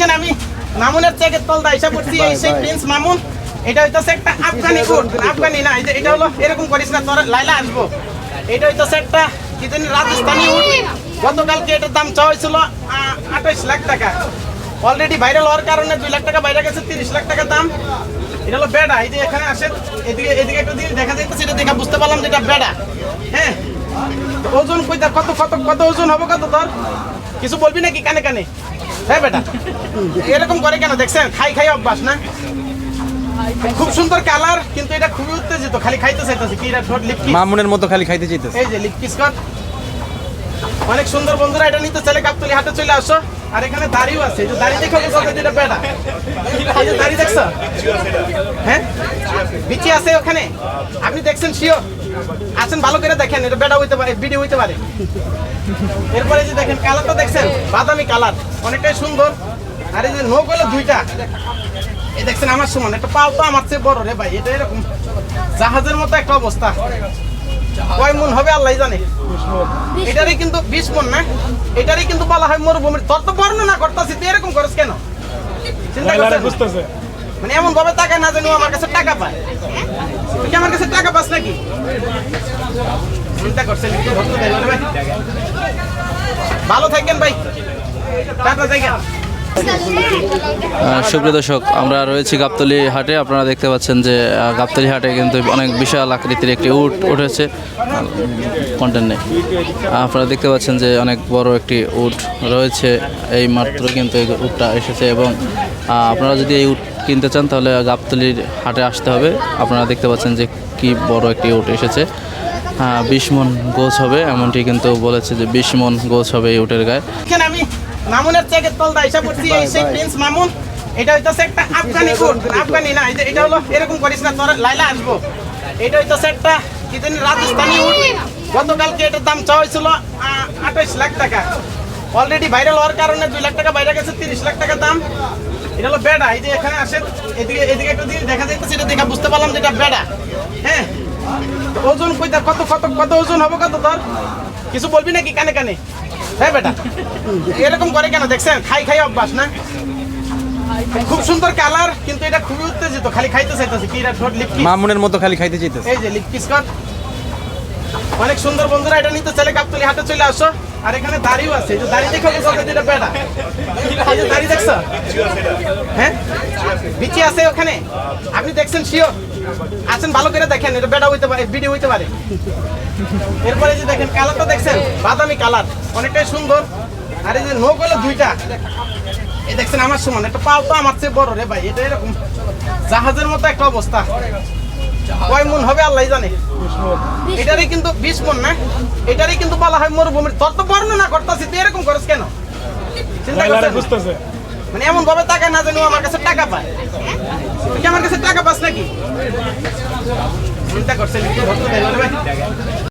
দেখেন আমি মামুনের চেকের তলদা হিসাব করছি এই সেই প্রিন্স মামুন। এটা হইতাছে একটা আফগানি উট, আফগানি না, এটা হলো এরকম করিস না তোর লাইলা আসবো। এটা হইতাছে একটা কি জানি রাজস্থানি উট। গতকালকে এটার দাম চাওয়া হয়েছিল 28 লাখ টাকা। অলরেডি ভাইরাল হওয়ার কারণে 2 লাখ টাকা বাইরে গেছে, 30 লাখ টাকা দাম। এটা হলো বেড়া। এই যে এখানে আসেন, এদিকে এদিকে একটু দিন দেখা যাইতেছে, এটা দেখা বুঝতে পারলাম যে এটা বেড়া। হ্যাঁ, ওজন কইতা কত কত কত ওজন হবে কত তোর? কিছু বলবি নাকি কানে কানে? হ্যাঁ বেটা, এরকম করে কেন? দেখছেন খাই খাই অভ্যাস না? খুব সুন্দর কালার, কিন্তু এটা খুবই উত্তেজিত, খালি খাইতে চাইতেছে। কি এটা ঠোঁট লিপ কিস মামুনের মতো খালি খাইতে চাইতেছে। এই যে লিপ কিস কর। অনেক সুন্দর বন্ধুরা, এটা নিতে চাইলে গাবতলী হাটে চলে আসো। আর এখানে দাড়িও আছে, এই যে দাড়ি দেখো এটা বেটা। এই যে দাড়ি দেখছো? হ্যাঁ, বিচি আছে ওখানে, আপনি দেখছেন শিওর? আছেন, ভালো করে দেখেন, এটা বেটা হইতে পারে, ভিডিও হইতে পারে। এরপরে যে দেখেন কালারটা দেখছেন, বাদামি কালার, অনেকটাই সুন্দর। আর এই যে নোক হলো 2টা, এই দেখছেন আমার সমান। একটা পাও তো আমার চেয়ে বড় রে ভাই, এটা এরকম জাহাজের মতো একটা অবস্থা। কয় মন হবে আল্লাহ জানে। এটারই কিন্তু 20 মন না, এটারই কিন্তু বলা হয় মরুভূমির। তোর তো বর্ণনা করতেছি, তুই এরকম করছ কেন? চিন্তা করছিস? মানে এমন ভাবে টাকা না জানি আমার কাছে টাকা পায়। তুই কি আমার কাছে টাকা পাস নাকি? চিন্তা করছেন একটু ভক্ত ভাই, ভালো থাকেন ভাই, টাটা জায়গা। সুপ্রিয় দর্শক, আমরা রয়েছি গাবতলী হাটে। আপনারা দেখতে পাচ্ছেন যে গাবতলী হাটে কিন্তু অনেক বিশাল আকৃতির একটি উট উঠেছে। কন্টেন্ট নেই। আপনারা দেখতে পাচ্ছেন যে অনেক বড় একটি উট রয়েছে। এই মাত্র কিন্তু এই উটটা এসেছে এবং আপনারা যদি এই উট কিনতে চান তাহলে গাবতলীর হাটে আসতে হবে। আপনারা দেখতে পাচ্ছেন যে কি বড় একটি উট এসেছে। 20 মন গোছ হবে এমনটি কিন্তু বলেছে, যে 20 মন গোছ হবে এই উটের গায়ে। আমি মামুনের চেকের তলদা হিসাব করছি এই সেই প্রিন্স মামুন। এটা হইতাছে একটা আফগানি উট, আফগানি না, এটা হলো এরকম করিস না তোর লাইলা আসবো। এটা হইতাছে একটা কি জানি রাজস্থানি উট। গতকালকে এটার দাম চাওয়া হয়েছিল 28 লাখ টাকা। অলরেডি ভাইরাল হওয়ার কারণে 2 লাখ টাকা বাইরে গেছে, 30 লাখ টাকা দাম। এটা হলো বেড়া। এই যে এখানে আসেন, এদিকে এদিকে একটু দিন দেখা যাইতেছে, এটা দেখা বুঝতে পারলাম যে এটা বেড়া। হ্যাঁ, ওজন কইতা কত কত কত ওজন হবে কত তোর? কিছু বলবি নাকি কানে কানে? হ্যাঁ বেটা, এরকম করে কেন? দেখছেন খাই খাই অভ্যাস না? খুব সুন্দর কালার, কিন্তু এটা খুবই উত্তেজিত, খালি খাইতে চাইতেছে। কি এটা ঠোঁট লিপ কিস মামুনের মতো খালি খাইতে চাইতেছে। এই যে লিপ কিস কর। অনেক সুন্দর বন্ধুরা, এটা নিতে চাইলে গাবতলী হাটে চলে আসো। আর এখানে দাড়িও আছে, এই যে দাড়ি দেখো এটা বেটা। এই যে দাড়ি দেখছো? হ্যাঁ, বিচি আছে ওখানে, আপনি দেখছেন শিওর? আছেন, ভালো করে দেখেন, এটা বেটা হইতে পারে, ভিডিও হইতে পারে। এরপরে যে দেখেন কালারটা দেখছেন, বাদামি কালার, অনেকটাই সুন্দর। আর এই যে নোক হলো 2টা, এই দেখছেন আমার সমান। একটা পাও তো আমার চেয়ে বড় রে ভাই, এটা এরকম জাহাজের মতো একটা অবস্থা। কয় মন হবে আল্লাহ জানে। এটারই কিন্তু 20 মন না, এটারই কিন্তু বলা হয় মরুভূমির। তোর তো বর্ণনা করতেছি, তুই এরকম করছ কেন? চিন্তা করছিস? মানে এমন ভাবে টাকা না জানি আমার কাছে টাকা পায়। তুই কি আমার কাছে টাকা পাস নাকি? চিন্তা করছেন একটু ভক্ত ভাই।